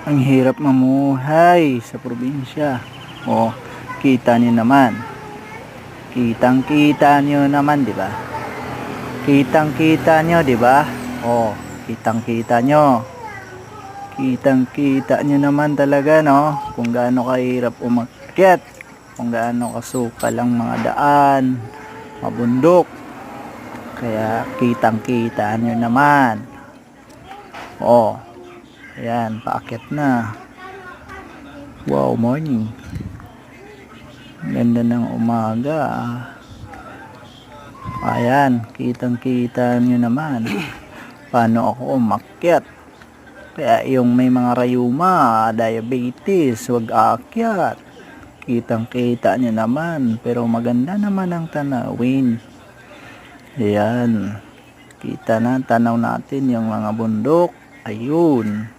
Ang hirap mamuhay sa probinsya. O, kita niyo naman. Kitang-kita niyo naman, 'di ba? Kitang-kita niyo, 'di ba? O, kitang-kita niyo. Kitang-kita niyo naman talaga, no? Kung gaano kahirap umakyat, kung gaano kasukal ang mga daan, mabundok. Kaya kitang-kita niyo naman. O, ayan, paakyat na. Wow, morning. Ganda ng umaga. Ayan, kitang-kita nyo naman. Paano ako umakyat. Kaya yung may mga rayuma, diabetes, wag aakyat. Kitang-kita nyo naman. Pero maganda naman ang tanawin. Ayan. Kita na, tanaw natin yung mga bundok. Ayun.